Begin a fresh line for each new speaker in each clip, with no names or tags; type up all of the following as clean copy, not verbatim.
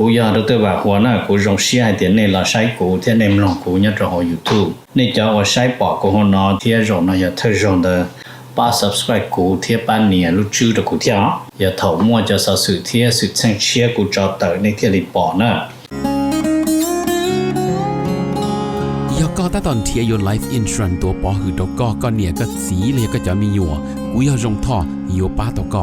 กูยาดรว่าหัวหน้ากูจงเสียเตียนในละใช้กูเทียในมลองกูเนี่ยจะหอ YouTube นี่จะว่าใช้ปอกกูหนอเทียจงนะอย่าเธอจง的ป้า subscribe กูเทียปันเนี่ยรู้ชื่อ的กูเทียอย่าเฒ่ามั่วจะสะสื่อเทียสุดแสงเชียกูจอเตอในเทียลิปอนะ
ก็ตอนเทียยน Life Insurance ตัวปอหือตกก็เนี่ยก็สีเลยก็จะมีอยู่กูอยากจงท่ออยู่ป้าตก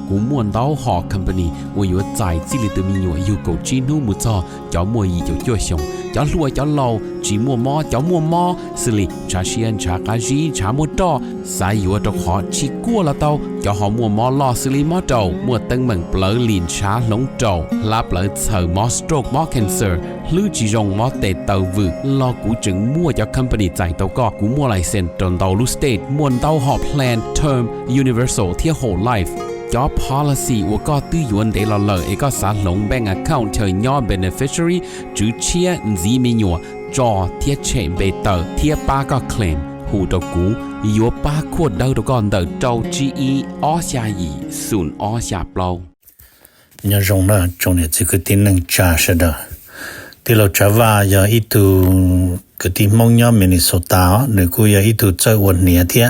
กูม่วนเต้าหอ company ว่าอยู่ใจจิลิตมีอยู่กูจีนูมุจอจ้ามัวยีจ้าจ้วชงจ้าลัวจ้าเหลาจีมัวมอจ้ามัวมอสิลิชาเชียนชากาจีชามัวตอสายอยู่ตกหอชิกัวละเต้าจ้าหอมัวมอลอสิลิมอเต้ามัวตึงเหมือนเปลือลินชาหลงเต้าลาเปลือเสือมอสโตรกมอ cancer ลือจีจงมอเตเต้าวืลอกูจึงมัวจ้า company ใจเต้าก็กูมัวไลเซนตนเต้าลูสเตทมัวเต้าหอ plan term universal เที่ย whole lifeจอ policy ว่าก็ตื้อยวนเดลเลอเอกสารลง bank account เธอย่อ beneficiary จื้อเชียจีมีหยัวจอเทียเชมเบเตอร์เทียป้าก็ claim หูตกูยัวป้าขวดเดาตก่อนเดาเจ้า GE อ้อชายีศูนย์อ้อชาเปล่า
เนี่ยจงนะจงเนี่ยคือที่นึงจ่าชะดะที่เราจะว่าอย่าอีตูก็ที่มองย่อมินิโซตาหรือกูอย่าอีตูเจ้าวันเนี่ยเทีย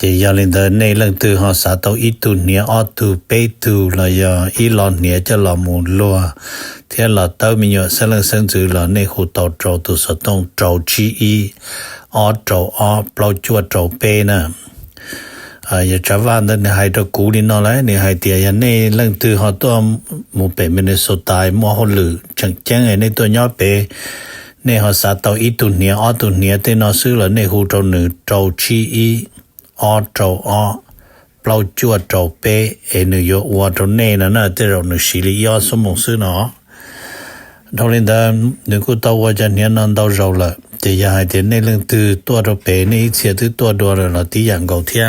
จะยาลินเดในเรื่องตัวหาสาตัวอีตูเนี่ยออตูเปตูละยาอีหลอนเนี่ยจะละมูลัวเทียละเต้ามีอยู่เสลังเส้นจือละในหูเต้าโจตัวสต้องโจจีอีออโจออเปล่าจวดโจเปนะอย่าจะว่าในให้ตัวกูนี่นอเลยในให้เตียในเรื่องตัวหาตัวมูเปมินโซตายมัวหลือจังแจ้งในตัวย่อเปในหาสาตัวอีตูเนี่ยออตูเนี่ยเตนอซื้อละในหูโจหนึ่งโจจีอีออโจออเปล่าจวดโจเปเนยวัวโจเน่นะเตเราหนึ่งสิริยอสมองซื้อเนาะทอลินดาหนึ่งกูตัวว่าจะเนี่ยนั่นตัวเราละจะยาให้เดนในเรื่องตัวโจเปในเสียตัวตัวเราที่อย่างเก่าเทีย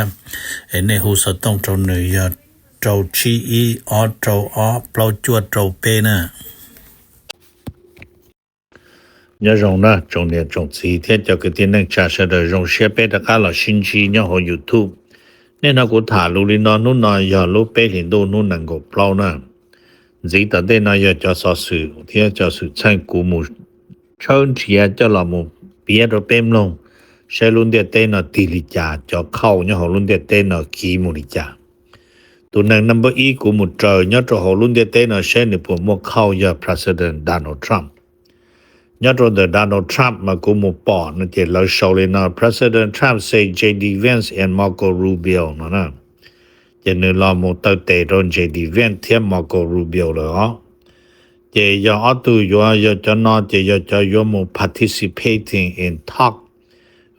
ในหูสต้องโจเนยโจชีอีออโจออเปล่าจวดโจเปนะnhớ rong na trongเนี่ยtrong chỉ thế cho cái tin năng trả sẽ được rong share bé cả là xin chi nhớ họ YouTube nên nó cũng thả lưu lên nó nói giờ lúc bé hiện đồ nó năng够 plau na chỉ tại đây nó giờ cho sở sự thế cho sự tranh của một chân chia cho là một bé rồi bém luôn sẽ luôn để tên nó tỷ lệ trả cho khâu nhớ họ luôn để tên nó ký một trả tụ năng number E của một trời nhớ cho họ luôn để tên nó sẽ được một khâu giờ President Donald Trump nhớ rồi Donald Trump mà cũng một bỏ nó chỉ lời sau lên nó President Trump say J.D. Vance and Marco Rubio nó nè chỉ nên là một tờ tệ rồi J.D. Vance thêm Marco Rubio đó chỉ do ở tu do cho nó chỉ cho do một participating in talk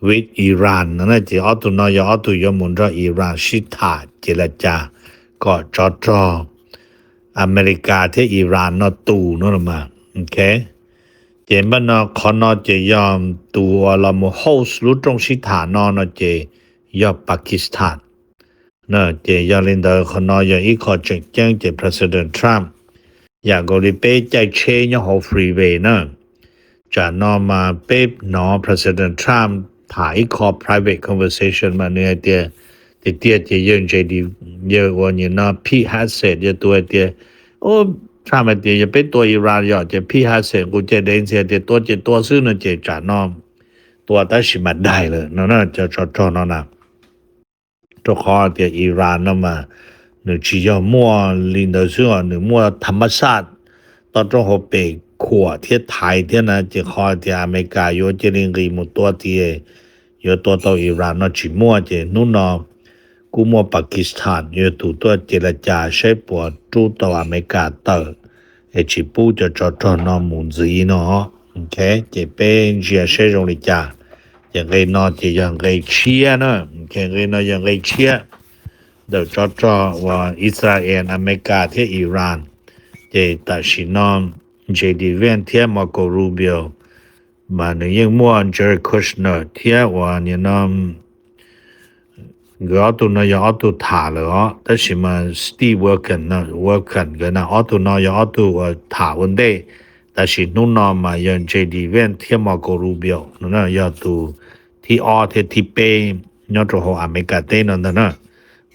with Iran nó chỉ ở tu nó ở tu do muốn cho Iran sit thả chỉ là cha có cho America thế Iran nó tù nó mà ok chỉ bên nó còn nó chỉ do tù là một host lúc trong sĩ thả nó chỉ do Pakistan nó chỉ do lên đó còn nó do ít khó chừng chăng chỉ President Trump và gọi đi bé chạy chế nhau họ freeway nó chả nó mà bé nó President Trump thả ít khó private conversation mà nơi tiệt thì tiệt chỉ dân chỉ đi giờ qua như nó Pete Hegseth giờ tuổi tiệt ôถ้ามันจะเป็นตัวอิหร่านอย่าจะพี่ฮัสเซนกูจะเดินเสียตัวซื้อนั่นจะจ่านอมตัวตัดสิมาได้เลยนั่นจะจอนั่นน่ะตัวคอที่อิหร่านนั่นมาหนึ่งชี้ยอมั่วลินเดอร์ซึ่งหนึ่งมั่วธรรมชาติตอน中国被ขวที่ไทยที่นั่นจะคอที่อเมริกาอยู่จะลิงกีมุตัวที่อยู่ตัวอิหร่านนั่นชี้มั่วจะนู่นน่ะกูมัวปากีสถานอยู่ตัวเจรจาใช้ปวดจูตัวอเมริกาเตอร์ชิปูจะจอน้ำมุนซีเนาะโอเคจะเป็นเชียใช้ตรงนี้จ้าอย่างไรนอจะอย่างไรเชียเนาะโอเคอย่างไรเชียเดี๋ยวจอว่าอิสราเอลอเมริกาที่อิหร่านจะตัดสินน้ำ J.D. Vance ที่มาโกรูบิโอมาหนึ่งยังมั่วเจอร์คุชเนอร์ที่ว่าเนี่ยน้ำก็ตัวน้อยเอาตัวถ่าเลยอ๋อแต่สิมาสตีเวิร์กันนะเวิร์กันก็นะเอาตัวน้อยเอาตัวถ่าวันเดย์แต่สินู่นนอมาอย่าง J.D. Vance ที่มาโกรูบิโอนั่นนะยาตัวที่ออที่เป้ยอดตัวอเมริกาเต้นั่นนะ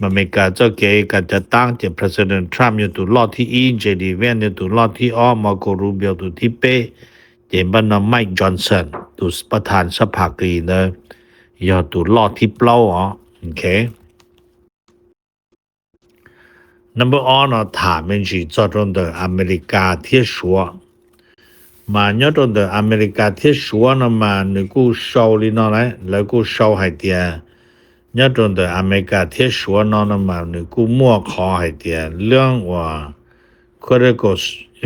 อเมริกาเจ้าเกกันจะตั้งเจ President Trump อยู่ตุลอที่อีเจดีเวนอยู่ตุลอที่อ้อมาโกรูเบียตุที่เปเจบันไมค์จอห์นสันตุประธานสภากรีนะอยู่ตุลอที่เปล่าโอเค Number 1ถามเป็นสิจอดรง的อเมริกาที่ชัวมาญอดรง的อเมริกาที่ชัวนะมานึกูเศร้าลินอไหนแล้วกูเศร้าให้เตียญอดรง的อเมริกาที่ชัวนอนะมานึกูมั่วขอให้เตียเรื่องว่า critical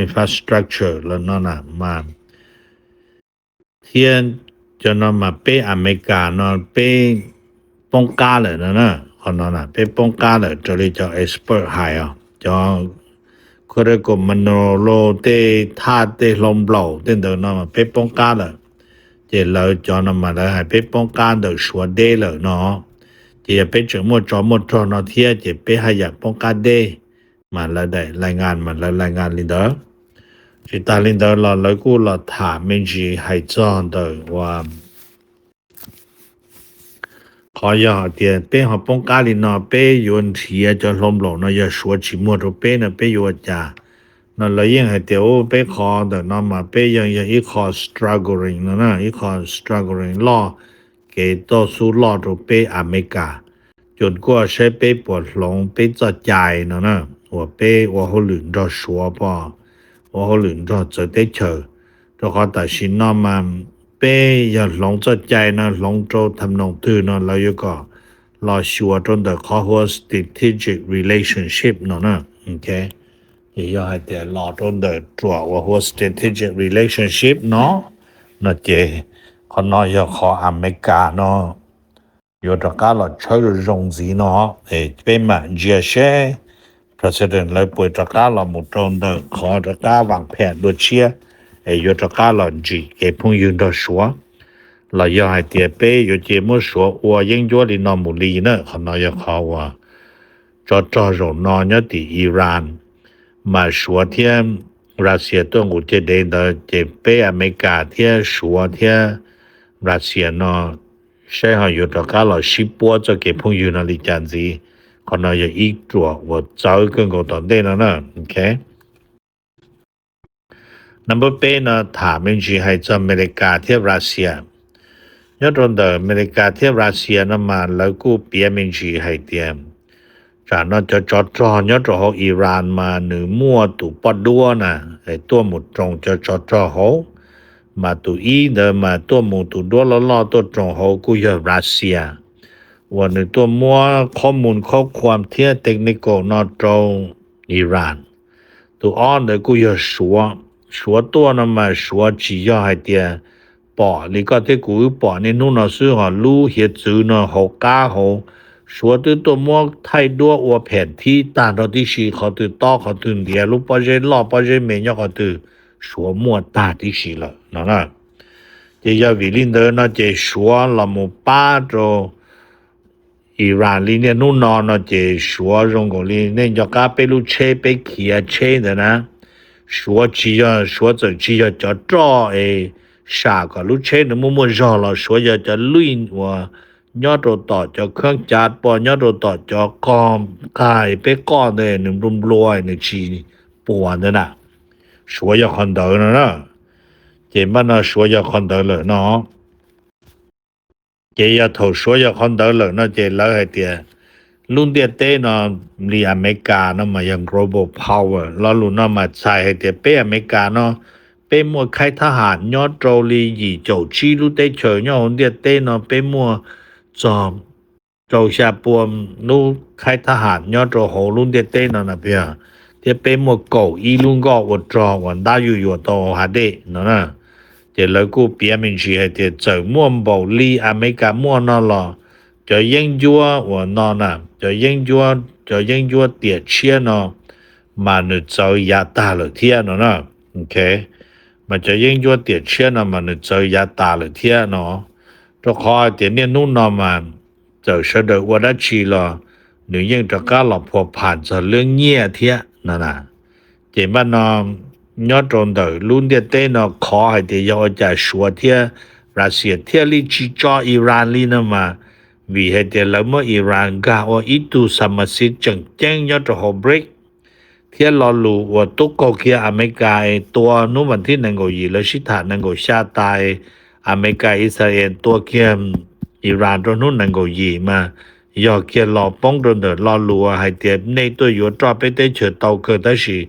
infrastructure แล้วนั่นน่ะมาเทียนจะนำมาเปอเมริกาเนาะเปป้องกันเลยนะคนนั้นน่ะเปป้องกันเลยจะเรียกเอ็กซ์เพิร์ทไฮจะcritical mineral เตธาตุเตลมเบลาเตนเดนะมาเปป้องกันเลยเจเราจะนำมาได้ให้เปป้องกัน的说ได้เลยเนาะเจไปจะหมดจอหมดทอนเทียเจไปให้อยากป้องกันได้มาแล้วได้รายงานมาแล้วรายงานลินเดอร์จิตาลินเดอร์เราแล้วกูเราถามไม่จีให้จอนเดอว่าขออย่าเตียเป้หอป้องกันลินเนาะเป้ยนเทียจะลมหลงเนาะอย่าชัวชิมัวตัวเป้เนาะเป้อยู่จ้าเนาะแล้วยังให้เตียวเป้ขอเดอเนาะมาเป้ยังอีขอ struggling เนาะนะอีขอ struggling ล่อเกต่อสู้ล่อตัวเป้อเมริกาจนกว่าใช้เป้ปวดหลงเป้จะใจเนาะนะว่าเป้ว่าเขาหลุนรอชัวป่ะว่าเขาหลุนรอจะได้เจอตัวเขาตัดสินเนาะมาเป้อย่าหลงจะใจนะหลงโจทำนองตื้อเนาะแล้ว又ก็รอชัวจนแต่เขาว่า strategic relationship เนาะนะโอเคอย่าให้แต่รอจนแต่ตัวว่า strategic relationship เนาะนะเจเขาเนาะอย่าขออเมริกาเนาะ有这个了，超了容易呢，被嘛这些 president 来背这个了，木中的靠这个网盘多些，有这个了，给朋友的说，了要还得背有节目说，我应约的那木里呢，可能要考我，这容那呢的伊朗，嘛说天。รัสเซียตัวกูจะได้เจ็บไปอเมริกาเที่ยชัวเที่ยรัสเซียเนาะใช่哈有的噶了西波这给朋友那里讲子可能有一桌我早跟我到那了呢 OK Number 8呢ถามเป็นสิให้จะอเมริกาเที่ยรัสเซียยอดรอเมริกาเที่ยรัสเซียนะมาแล้วกูเปียเป็นสิให้เตรียมจากนั้นจะจอดจ่อยอดรออิหร่านมาหรือมั่วตุปอดัวนะไอ้ตัวหมดตรงจะจอดจ่อมาตุอีเดมาตัวหมูตุดัวล้อตัวตรงเขากูอยู่รัสเซียวันนี้ตัวมัวข้อมูลข้อความเทียเทคนิคนอตรงอิหร่านตัวอ้อนเดกูอยู่ชัวตัวนั้นมาชัวจีย่อให้เตียปอนี่ก็ที่กูปอนี่นู่นน่ะซื้อหอลู่เฮ็ดซื้อเนาะเขาก้าเขาชัวตัวมัวไทยดัวอวแผนที่ต่างเราที่ชีเขาตื่นต่อเขาตื่นเดียลูกปอเจนล่อปอเจนเมยเขาตื่น说莫大的是了，那这要为领导那这说了么把着伊朗里面弄那这说中国里那叫噶被路车被起啊车的呢，说只要叫找啥个路车那么绕了，说要叫轮我。nhớ đồ tỏ cho kháng chát bỏ nhớ đồ tỏ cho con cài bé con này nằm rung lôi này chỉ buồn nữa nè说要看到了呢这么呢说要看到了呢这要头说要看到了呢这老还的ลุนเดียเต้เนาะลีอเมริกาเนาะมายัง global power แล้วลุนเนาะมาใช้ให้เตเป้อเมริกาเนาะเป้มัวใครทหารยอดโจลียีโจชีลุเตเฉยเนาะเดียเต้เนาะเป้มัวจอมโจชาปวมนูใครทหารยอดโจโหลุนเดียเต้เนาะนะเปียเทียเป็นหมวกเก่าอีลุงก็วัดจอวันได้อยู่ต่อหาเดนั่นนะเจแล้วกูเปียมินชีให้เจเจอม่วงเบาลีอเมริกาม่วงนั่นหรอจะยังยัววันนั่นน่ะจะยังยัวเตียเชียเนาะมาหนึ่งเจอยาตาเลยเทียเนาะโอเคมันจะยังยัวเตียเชียเนาะมาหนึ่งเจอยาตาเลยเทียเนาะตัวคอเตียเนี่ยนู่นเนาะมาจะเสด็จวันชีละหนึ่งยังจะก้าวหลบพอผ่านจะเรื่องเงี้ยเทียนั่นน่ะเจมันนอยอดตรงเดลุนเดียเต้นขอให้เดียจะชัวเทียรัสเซียเทียลิจิจออิหร่านลีนะมา vì hay tiền lỡ mà Iran ga or itu sama si chẳng chang nhớ cho họ break thiên lo lù và tốt cầu kia America tua nó vẫn thiên năng gọi gì là sĩ thả năng gọi xa tài America Israel tua kia Iran cho nó năng gọi gì mà do kia lo bóng rồi được lo lù hay tiền này tôi yếu cho bé tới chờ tàu cơ tới gì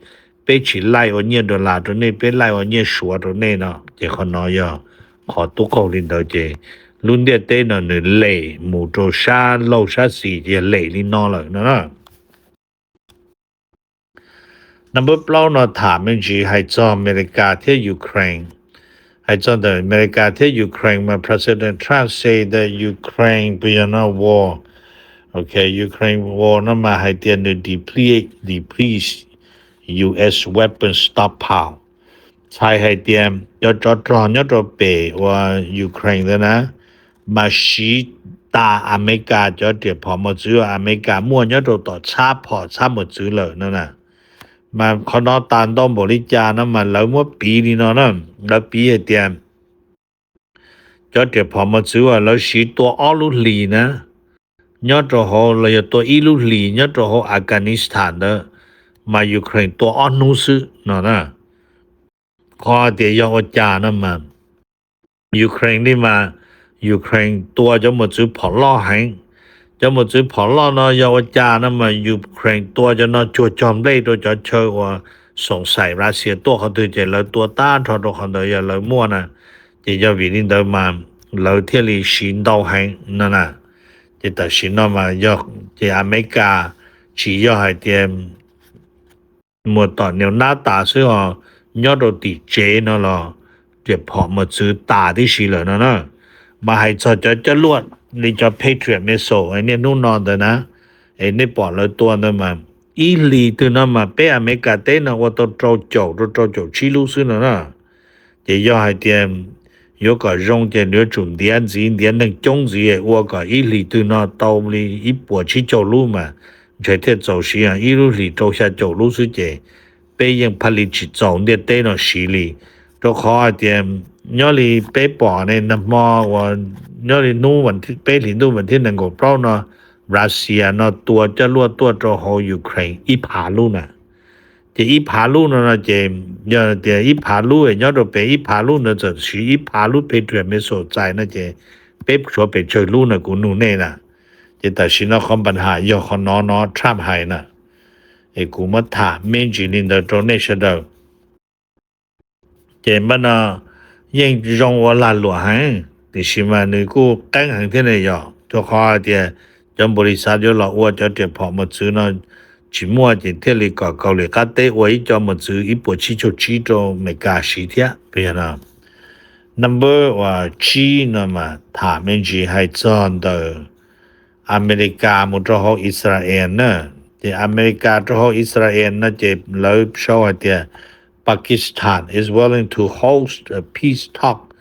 bé chỉ lại ở nhiên đồ là rồi này bé lại ở nhiên sủa rồi này nó chỉ còn nói giờ họ tốt cầu lên đó chứ luôn địa tế nó lệ mù trô xa lâu xa xì thì lệ lên nó rồi nó number plau nó thả mình chỉ hay cho America theo Ukraine hay cho the America theo Ukraine mà President Trump say that Ukraine be in a war okay Ukraine war nó mà hay tiền được deplete US weapon stockpile sai hay tiền cho tròn nhớ cho bể và Ukraine đó na mà sĩ ta America cho tiền phò một chữ America mua nhớ cho tỏ cha phò cha một chữ lợ nữa nè mà khó nó tàn đông bổ lý cha nó mà lấy một bí đi nó nè lấy bí hay tiền cho tiền phò một chữ là lấy sĩ tua ó lúc lì nè nhớ cho họ là tua ý lúc lì nhớ cho họ Afghanistan đó mà Ukraine tua ó nụ sư nó nè khó tiền do cha nó mà Ukraine đi mà Ukraine ตัวจะหมดซื้อผอล่อให้จะหมดซื้อผอล่อเนาะยาวจานะมา Ukraine ตัวจะเนาะจัวจอมได้ตัวจะเชื่อว่าสงสัยรัสเซียตัวเขาตัวจะแล้วตัวต้านทอดเขาตัวอย่าแล้วมั่วนะจะจะวินินเดิมมาแล้วเที่ยวลีชินดาวให้นั่นน่ะจะแต่ชินเนาะมายกจะอเมริกาชี้ยอให้เตรียมหมดต่อแนวหน้าตาซึ่งยอดติเจเนาะล่ะจะพอมาซื้อตาที่ชีเลยนะมาให้จะลวดนี่จะ Patriot Missile ไอ้เนี่ยนู่นนอนแต่นะไอ้นี่ปอดเลยตัวนั้นมาอีลีตัวนั้นมาเป้อเมริกาเต้นะว่าตัวโจชิลูซึนะจะย่อให้เตรียม有个用的那种电子电能种子我个一里头那到里一波去走路嘛这天走时啊一路里走下走路是这被人拍里去走的对那时里都好点nhớ li bé bỏ này nằm mò và nhớ li nu vấn thi bé li nu vấn thi năng够 bao nó Russia nó tua cho luôn tua cho họ Ukraine ít phá luôn nè thì ít phá luôn nó chỉ nhớ thì ít phá luôn nhớ rồi bé ít phá luôn nó chỉ sử ít phá luôn bé chuyện mới sổ trái nó chỉ bé số bé chơi luôn là cũng nu này nè thì tại sao nó không bằng hại do họ nó Trump hại nè thì cũng mất thả miễn chỉ nên được donation đâu chỉ mà nóยังรองว่าลาหลวงแต่ชิมานึกูตั้งหังที่ไหนย่อตัวข้อเดียจำบริษัทอยู่หลอกว่าจะเดี๋ยวพอมาซื้อเนาะชิมัวจะเที่ยวเลยก็เกาหลีก็เตะไว้จะมาซื้ออีปวดชิโจชิโจไม่กล้าสิเที่ยเปลี่ยนนะ number ว่าชีนะมาถามมันจีให้จอนเดออเมริกามุตรหอิสราเอลนะที่อเมริกาตรหอิสราเอลนะจะเลิฟโชว์เดียPakistan is willing to host a peace talk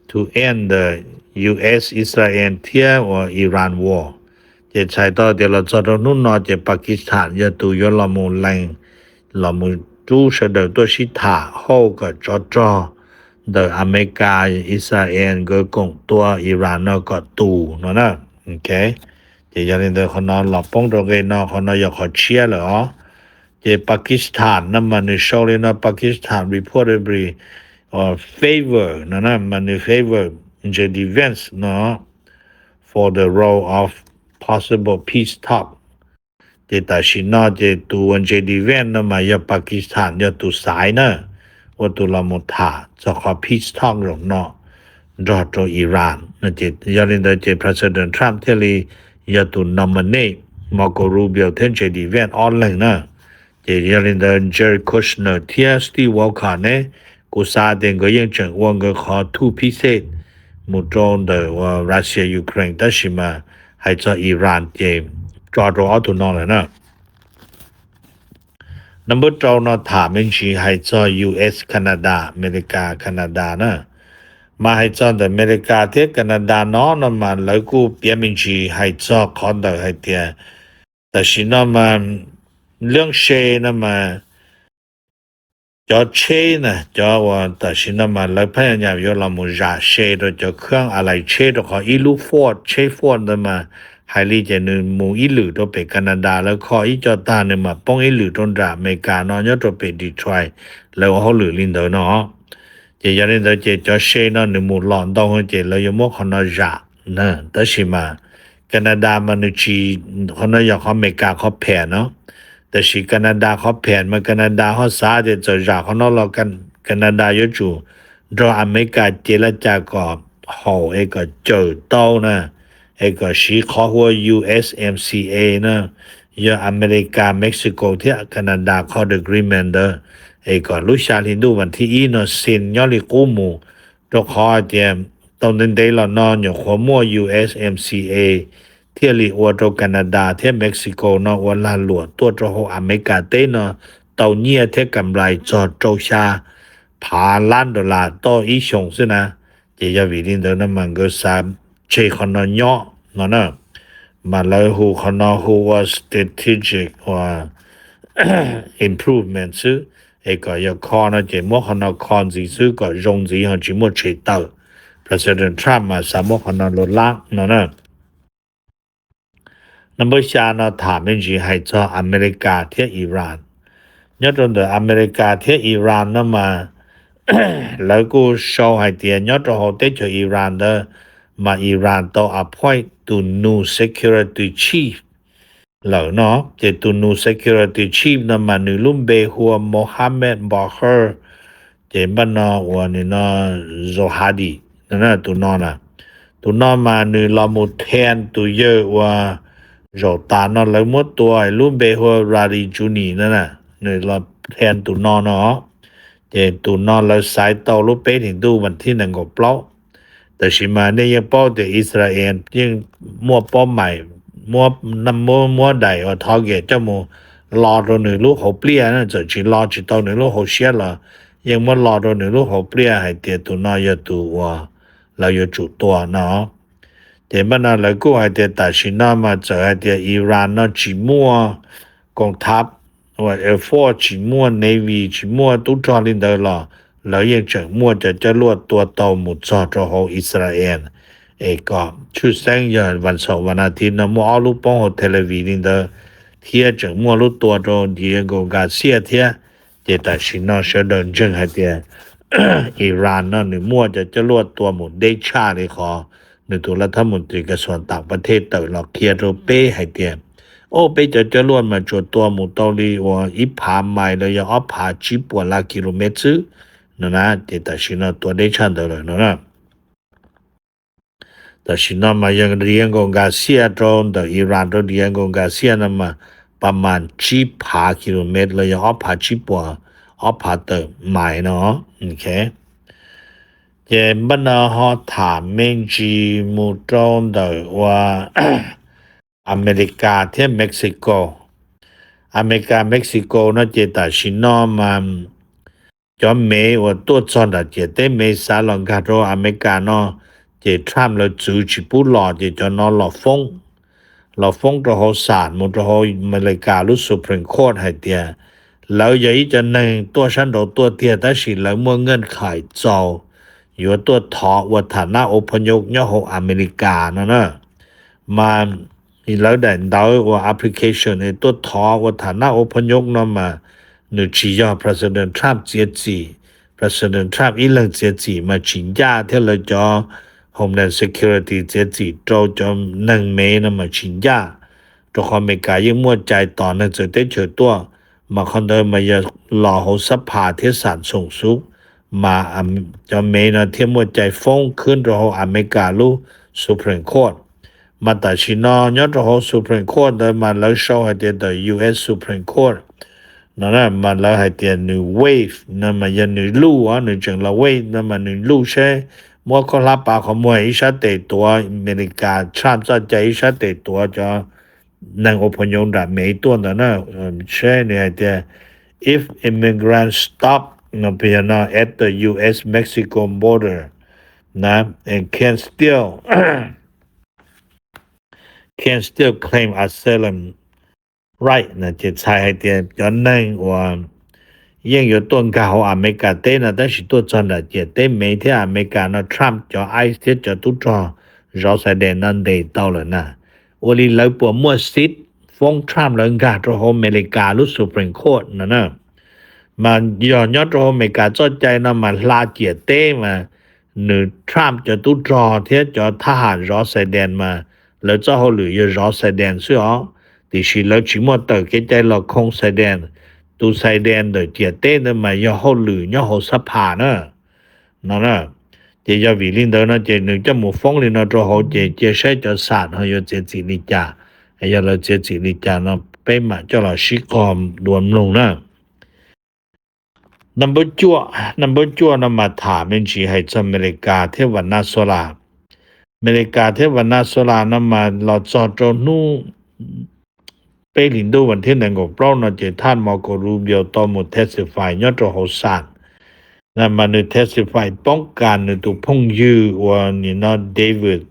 to end the US-Israel tear or Iran war. จะใช้ต่อเดี๋ยวเราจะนู่นนอจะปากีสถานจะตูยละมูแรงละมูจูเสดตัวชิตาโฮกับจอเดออเมริกาอิสราเอลก็กงตัวอิหร่านก็ตูเนาะโอเคจะยังเดินคนนอนหลับป้องตรงเกนคนนอนอยากขอเชียร์เหรอจะปากีสถานนั่นมันในโชว์เลยนะปากีสถาน reportedly favor นั่นมันใน favor the defense เนาะ for the role of possible peace talk จะแต่ชินอจะตัวจะ defense นั่นมาอย่าปากีสถานอย่าตัวสายนะว่าตัวละมุทาจะขอ peace talk หรอกเนาะรอตัวอิหร่านนั่นจะอย่าเล่นแต่จะ President Trump ที่เลยอย่าตัว nominate Marco Rubio ที่จะ defense ออนไลน์นะจะอย่าเล่นแต่ Jared Kushner ที่ Steve Walker เนี่ยกูซาเด็กก็ยังจังว่าก็ขอทูพิเศษมุจงเดว่ารัสเซียยูเครนแต่ชิมาให้จะอิหร่านเจมจอดรอตัวนอนเลยนะนับว่าเราเนาะถามเป็นชีให้จะ US แคนาดาอเมริกาแคนาดานะมาให้จะแต่อเมริกาเที่ยแคนาดาเนาะนั่นมันแล้วกูเปลี่ยนเป็นชีให้จะคอนเดอร์ให้เที่ยแต่ชินะมันเรื่องเชนั่นมัน cho chế nè cho và ta xin nó mà lấy phải nhà vô làm một giả chế rồi cho khương à lại chế rồi họ ilu Ford chế Ford đó mà hay lý cho nên một ilu đó về Canadaแล้วขออีcho ta nên mà bông ilu trong giả America nó nhớ rồi về Detroitแล้วhọ lử lên đó nó chỉ cho nên đó chỉ cho chế nó nên một lọn đâu hơn chỉ lấy một họ nó giả nè đó là mà Canada mà nó chỉ họ nóอยากเขาAmericaเขาแพงเนาะแต่สิแคนาดาเขาแผนมาแคนาดาเขาสาจะจะจากเขานอกเรากันแคนาดาอยู่จู่รออเมริกาเจรจาก็หอเอก็เจอเต้านะเอก็สีขอหัว USMCA นะยาอเมริกาเม็กซิโกที่แคนาดาเขา agreement เด้อเอก็ลุชาลินดูวันที่อีเนาะเซ็นยอลิกูมูตัวขอเตรียมตอนนั้นได้เรานอนอยู่หัวมั่ว USMCAเที่ยวลีอวดแคนาดาเที่ยวเม็กซิโกเนาะวันลาหลวดตัวโจโฮอเมริกาเต้เนาะเต่าเนียเที่ยวกำไรจอดโจชา$1,000,000ต่ออีชงสินะเจียวิลินเดอร์น้ำมันก็สามเชคนนอเนาะเนาะนะมาเลยหูคนนอหูว่า strategic ว่า improvement ซื้อเอกก็อยากคอนะเจมั่วคนนอคอนสิซื้อก็รงสิหาจิมั่วเชเตอร์ President Trump มาสามมั่วคนนอลดละเนาะนะ那么下呢，他们就还在อเมริกาที่อิหร่านย้อน到อเมริกาที่อิหร่าน那么แล้วก็ชาวไฮเดียย้อน到ได้จากอิหร่านเด้อมาอิหร่านต้อง appoint to new security chief แล้วเนาะจะตัว new security chief นั่นมันลุ่มเบหัวโมฮัมเหม็ดบาเคอร์จะมันเนาะวันนี้เนาะโซฮาดีนั่นน่ะตัวนอนน่ะตัวนอนมานี่เราหมดแทนตัวเยอะว่าเราตาเนาะแล้วหมดตัวไอ้ลุ่มเบหัวราดีจูนีนั่นน่ะนี่เราแทนตัวนอนเนาะจะตัวนอนแล้วสายต่อลูกเป้ถึงดูวันที่หนึ่งก็เปล่าแต่ชิมาเนี่ยยังเป้าแต่อิสราเอลยังมั่วป้อมใหม่มัวนำมัวใดว่าทอเกตเจ้ามูรอตัวหนึ่งลูกเขาเปลี่ยนนะจะชิรอจิตตัวหนึ่งลูกเขาเสียละยังมัวรอตัวหนึ่งลูกเขาเปลี่ยนให้เตียตัวน้อยตัวว่าเราอยู่จุดตัวเนาะแต่มันน่ะแล้วก็ให้เตียตัดสินมาจะให้เตียอิหร่านเนาะจิมัวกองทัพว่าเอฟอร์จิมัวเนวีจิมัวตุจอลินเดอร์ละแล้วยังจะมัวจะลวดตัวโตหมุดจอดของอิสราเอลเอกก็ชุดแสงยันวันเสาร์วันอาทิตย์นะมัวเอาลูกป้องของเทเลวิลินเดอร์เทียจะมัวลูกตัวโตดีเองก็กาเสียเทียจะตัดสินเสด็จจึงให้เตียอิหร่านนั่นหนึ่งมัวจะลวดตัวหมุดได้ชาเลยขอหนึ่งตัวรัฐมนตรีกระทรวงต่างประเทศเติร์ดหลอกเคลียร์โรเป้ให้เตียโอ้ไปจะล้วนมาจดตัวหมู่ตอลีว่าอีผาใหม่เลยอย่าเอาผาจีบวันละกิโลเมตรนะแต่ชินะตัวได้ชันเดเลยนะแต่ชินะมายังเรียนกงกาเซียตรงแต่อิหร่านตรงเรียนกงกาเซียนั่นมาประมาณจีบผากิโลเมตรเลยอย่าเอาผาจีบวันเอาผาเติมใหม่เนาะโอเคเจบันเอาเขาถามเมนจีมูตรงเดว่าอเมริกาที่เม็กซิโกอเมริกาเม็กซิโกน่าจะตัดสินมาจอมเมย์ว่าตัวจอดจะได้เมษาลองการโรอเมริกาเนาะจะทำแล้วจูจิปุหล่อจะนอนหล่อฟงตัวเขาสารมุตัวเขาอเมริกาลุสุพรีมโคตรให้เตียแล้วอย่าจะในตัวฉันตัวเตียแต่สิแล้วเมื่อเงินขายเจ้าอยู่ตัวทอวัฒนาอพยพเนี่ยของอเมริกานะมาแล้วแต่ดาวว่าแอปพลิเคชันในตัวทอว่าฐานะอพยพนั่นมาหนึ่งชี้ยอ President Trump เจียจี President Trump อีหลังเจียจีมาชิงยาที่เราจอ Homeland Security เจียจีโจจอม1 เมษนั่นมาชิงยาตัวอเมริกายังมั่วใจต่อนั่นจะได้เจอตัวมาคอนเดอร์มาอย่ารอเขาสภาที่ศาลส่งสุกมาจอมเมษนะที่มั่วใจฟ้องขึ้นตัวอเมริกาลูสุพรีมโคตรมาตัดสินยอดของ Supreme Court ได้มาแล้วโชว์ให้เดีย US Supreme Court นั่นน่ะมาแล้วให้เดีย New Wave นั่นมายัง New ลู่New จังละ Wave นั่นมา New ลู่ใช่มัวก็รับปากของมวยอิชาเตตัวอเมริกาทรัมป์จะใจอิชาเตตัวจะนั่งอพยพแบบไม่ตัวนั่นน่ะใช่เนี่ยเดีย if immigrants stop นั่นเป็นat the US Mexico border นะ and can still claim asylum right นะจะใช้ให้เดียย้อนนั่งว่า ยังอยู่ต้นกาของอเมริกาเต้นะแต่สิตัวจันละเจเต้ไม่ที่อเมริกานะทรัมป์จะไอซ์ที่จะตุจอรอแสดงนั้นได้เต้าเลยนะโอลีเลยปัวมัวซิดฟ้องทรัมป์เรื่องการของอเมริกาลุสุพรีมโคร์ทนะมันย้อนยอดของอเมริกาจอดใจนะมันลาเจเต้มาหรือทรัมป์จะตุจอที่จะทหารรอแสดงมาแล้วเจ้าหรือจะรอแสดงซึ่งที่สิแล้วชิมอเตอร์เกใจเราคงแสดงตูไซแดน的解对的嘛要好旅要好สภานะนั่นน่ะจะ要วิลินเดนะจะนึกจะหมู่ฟ้องลินะจะ好จะใช้จะศาสตร์要จะจิลิจา要เราจะจิลิจานะไปมาจะเราชิคอมรวมลงนะnumber จั่วนะมาถามเป็นชีให้อเมริกาเทวนาโซลาอเมริกาเทวนาโซลานะมาเราจอดนู่ไปลินดูวันที่1ของเปล่านะเจท่านมาโกรูเบียวต่อหมด testify ยอดโหสานนะมานึ testify ป้องกันนึตุพงยือว่านี่นะเดวิด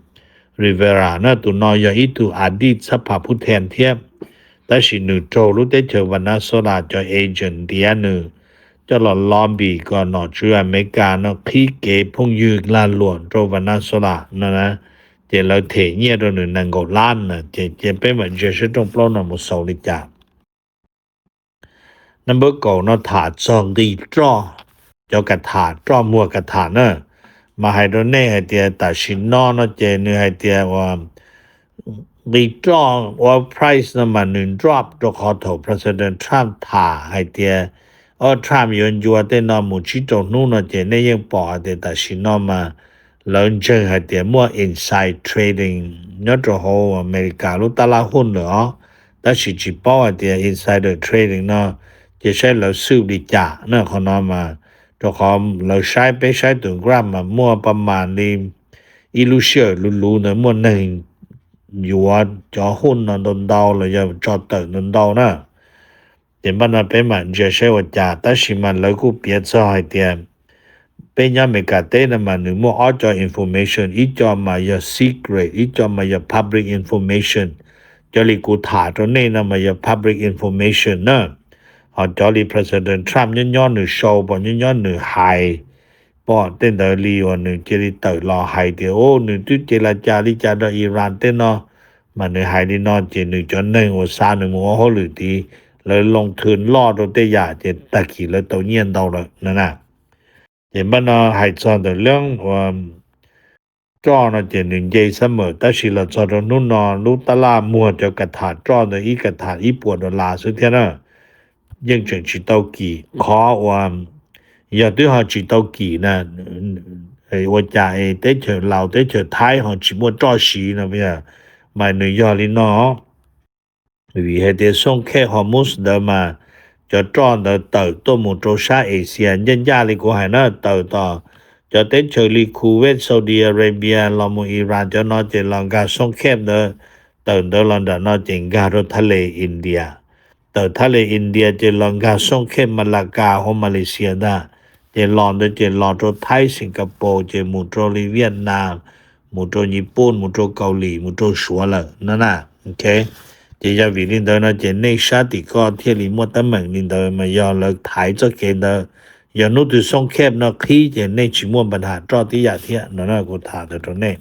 ริเวรานะตุนอยอีตุอดีตสภาผู้แทนเทียบแต่สินึโจรู้ได้เจอวันนาโซลาจอเอเจนต์เดียนึจะหลอลอมบีก็นอเชื่ออเมริกานะขี้เกพงยือลาหลวนโจวันนาโซลานะเจเราเทเงียดนึนังกล้านนะเจไปเหมือนเจสตรงปล้นมุสลิจา number 9นะถาจองดีจอเจ้ากระถาจอมัวกระถานะมาให้โดนให้เตียตัดสินนอนะเจนึให้เตียว่าดีจอว่า price นะมัน1 drop ตัวขอโทษ president Trump ถาให้เตียTrump ยนจัวเตนอมุชิตนู่นนะเจเนี่ยยังปอเตตัดสินนอมาแล้วเจอให้เตียมัว inside trading ยอดโหอเมริกาลุตลาดหุ้นเหรอแต่สิจิปอเตีย insider trading เนาะจะใช้เราซื้อดิจ่าเนาะเขานอมาตัวขอเราใช้ไปใช้ตัวกรัมมามัวประมาณนี้อีลูเชียรู้ๆนะมัวหนึ่งอยู่ว่าจอหุ้นนะโดนดาวเลยจะจอเติร์โดนดาวนะเดี๋ยวมันไปมันจะใช้ว่าจ่าแต่สิมันแล้วกูเปลี่ยนซะให้เตียเป็นยังไม่กะเต้นะมันมัวออจอ information อีจอมาอย่า secret อีจอมาอย่า public information จอลิกูถาตัวนี้นะมาอย่า public information นะจอลิ president Trump ย้อนๆหรือโชว์บ่ย้อนๆหรือไฮบ่เต้นเดลีวันนึงจะได้เติร์รอไฮเดียวนึงตุเจรจาลิจาดอิหร่านเต้นเนาะมันไฮดีเนาะเจนึงจน1ว่าซา1ว่าโหหรือดีเลยลงทุนรอตัวเตยาเจตะกี้แล้วตัวเงียนดาวแล้วนั่นน่ะเห็นบ่เนาะให้จอดเรื่องว่าจอนะเจนึงเจเสมอแต่สิละจอดนู่นนอรู้ตลาดมัวจะกระถาจอนะอีกระถาอีปวดดอลลาร์สุดเท่านะยังจังสิตอกี่ขอว่าอย่าด้วยหาสิตอกี่นะว่าจะได้เจอเราได้เจอไทยหาสิมัวจอสีนะเพียมานิวยอร์กลิเนาะวิให้ได้ส่งแค่ฮอร์มุสเดมาจะจอดเติร์ตัวมุโจชาเอเชียยันยาลิกูให้นะเติร์ต่อจะได้เจอลิคูเวตซาอุดิอาระเบียลอมอิหร่านจะนอเจลังกาส่งแค่เติร์ลอนดอนนอเจงการทะเลอินเดียเติร์ทะเลอินเดียเจลังกาส่งแค่มาลากาของมาเลเซียนะเจลอนเจลอนไทยสิงคโปร์เจมุโจลิเวียดนามมุโจญี่ปุ่นมุโจเกาหลีมุโจชัวละนั่นน่ะโอเคเจะวิลินเดนะเจในชาติก็เที่ยลิมัวตะเหมือนลินเดมายอเลิกถ่ายจะเกณฑ์อย่านุตุส่งแคบนะขี้เจในชิมวนปัญหาจอที่อยากเที่ยนั่นน่ะกูถามตัวนี้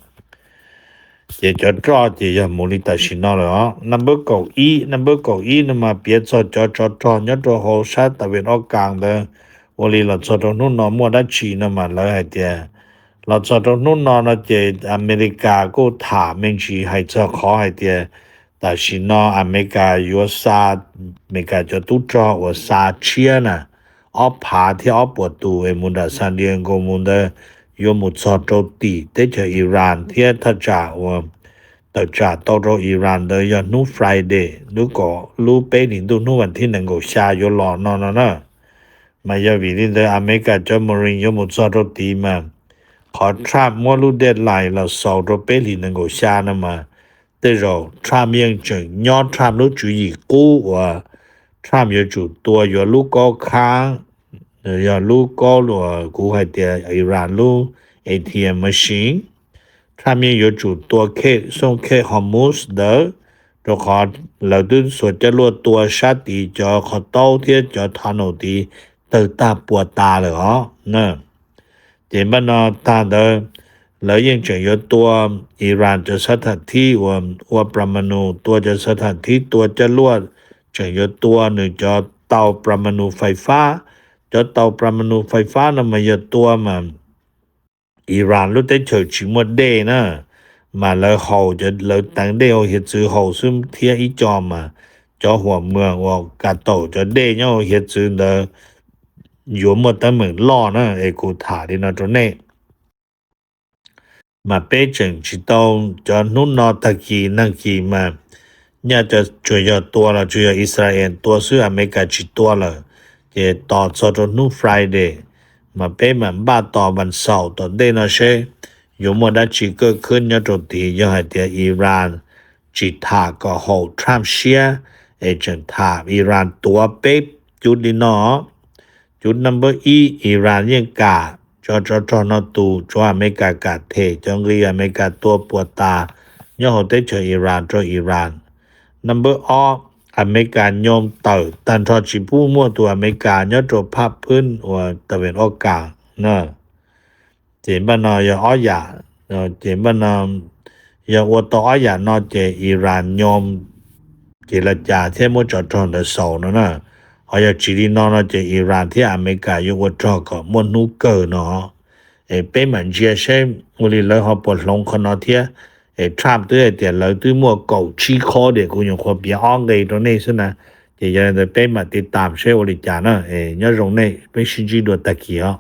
เจจะจอเจอย่ามูลิตาชินอเลยอ๋อ number 9นะมาเปลี่ยนจอยัดตัวโหชาตะเวนออกกลางเด้อวลีเราจอดนู่นนอมัวดัชีนะมาแล้วให้เดียเราจอดนู่นนอนะเจอเมริกาก็ถามเมงชีให้จะขอให้เดียแต่สินออเมริกาอยู่ซาอเมริกาจะตุจอว่าซาเชียนะออพาที่ออปวดตูมุนดาซานดิเอโกมุนดอยู่มุจอดตีเตจอิหร่านที่ทัจาว่าตัจาตออิหร่านเดยนูฟรายเดย์นูก็ลูเปนินดูนูวันที่1ก็ชาอยู่รอนอนนะมายาวิลินเดอเมริกาจะมรินยมุจอดตีมาขอทรัพย์มัวลูเดดไลน์เราสอบเปลินก็ชานะมาแต่เราทรัพย์ยังจึงยอดทรัพย์รู้จุยกู้ว่าทรัพย์อยู่จุตัวอยู่ลูกก็ค้างอยู่ลูกก็หลัวกูให้เดียอิหร่านลูก ATM machine ทรัพย์ยังอยู่จุตัวเคส่งเคฮอร์มุสเดอตัวขอเราดึงส่วนจะลวดตัวชาติจอขอเต้าที่จอทานอดี เตอตาปัวตาเลยอ๋อนะเจนบ้านนอตาเดอแล้วยังจะยกตัวอิหร่านจะสถานที่ว่าปรมาณูตัวจะสถานที่ตัวจะลวดจะยกตัวหนึ่งจะเตาปรมาณูไฟฟ้าจะเตาปรมาณูไฟฟ้านะมายกตัวมาอิหร่านรู้ได้เฉยชิมดเดนะมาแล้วเขาจะแล้วตั้งเดียวเฮ็ดซื้อเขาซึ่งเทียอีจอมมาจอหัวเมืองว่ากาโตจะเดเนาะเฮ็ดซื้อเดอยู่หมดแต่เหมือนล่อนะไอ้กูถาดินะตรงนี้มาเป้จึงจิตองจอนุ่นนอตะกีนังกีมาเนี่ยจะช่วยตัวละช่วยอิสราเอลตัวซื้ออเมริกาจิตตัวละเจต่อสดนุ่นฟรายเดย์มาเป้มันบ้าต่อวันเสาร์ตอนเดนะเชอยู่หมดได้จิเกิดขึ้นเนี่ยตรงที่ยังให้เดียอิหร่านจิตาก็โหทรัมป์เชียเอจังทาอิหร่านตัวเป๊ะจุดนี้เนาะจุด number อิหร่านยังกาจอนตูจออเมริกากาเทจงรีอเมริกาตัวปวดตาย่อได้เจออิหร่านจออิหร่าน number อเมริกายอมเต่าตันทอจิผู้มั่วตัวอเมริกาย่อจภาพพื้นว่าตะเวนออกกลางเนาะเจนบ้านนอยอ้อยาเจนบ้านนอยาอวตอ้อยานอเจอิหร่านยอมเจรจาเที่มจอดทอน的手นะ好像จิรินอนะเจอิหร่านที่อเมริกายกว่าจอก็มนุเกอเนาะเป็นเหมือนเจียเช่อุลิเลยเขาปลดลงคนเที่ยทรัมป์ด้วยเดี๋ยวเลยด้วยมัวเก่าชี้คอเดี๋ยวกูยังควรเบียอ้องเลยตรงนี้ซะนะเดี๋ยวจะเป็นมาติดตามเช่อุลิจานะเนี่ยตรงนี้เป็นสิ่งที่ตัวตะเกียบ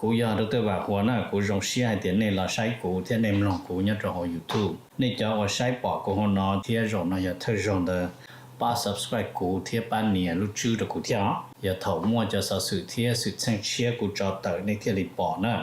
กูอยากรู้ตัวว่าหัวหน้ากูจงเสียเดี๋ยวนี้เราใช้กูที่ในมลงกูเนี่ยจะหอ YouTube นี่จะว่าใช้ปอกกูหัวหน้าที่จงนะอย่าเธอจงเดป้า subscribe กูที่ป้าเนี่ยรู้ชื่อ的กูที่อย่าถอมั่วจะสื่อที่สื่อเชียกูจอเตอในที่รีปอร์ตนะ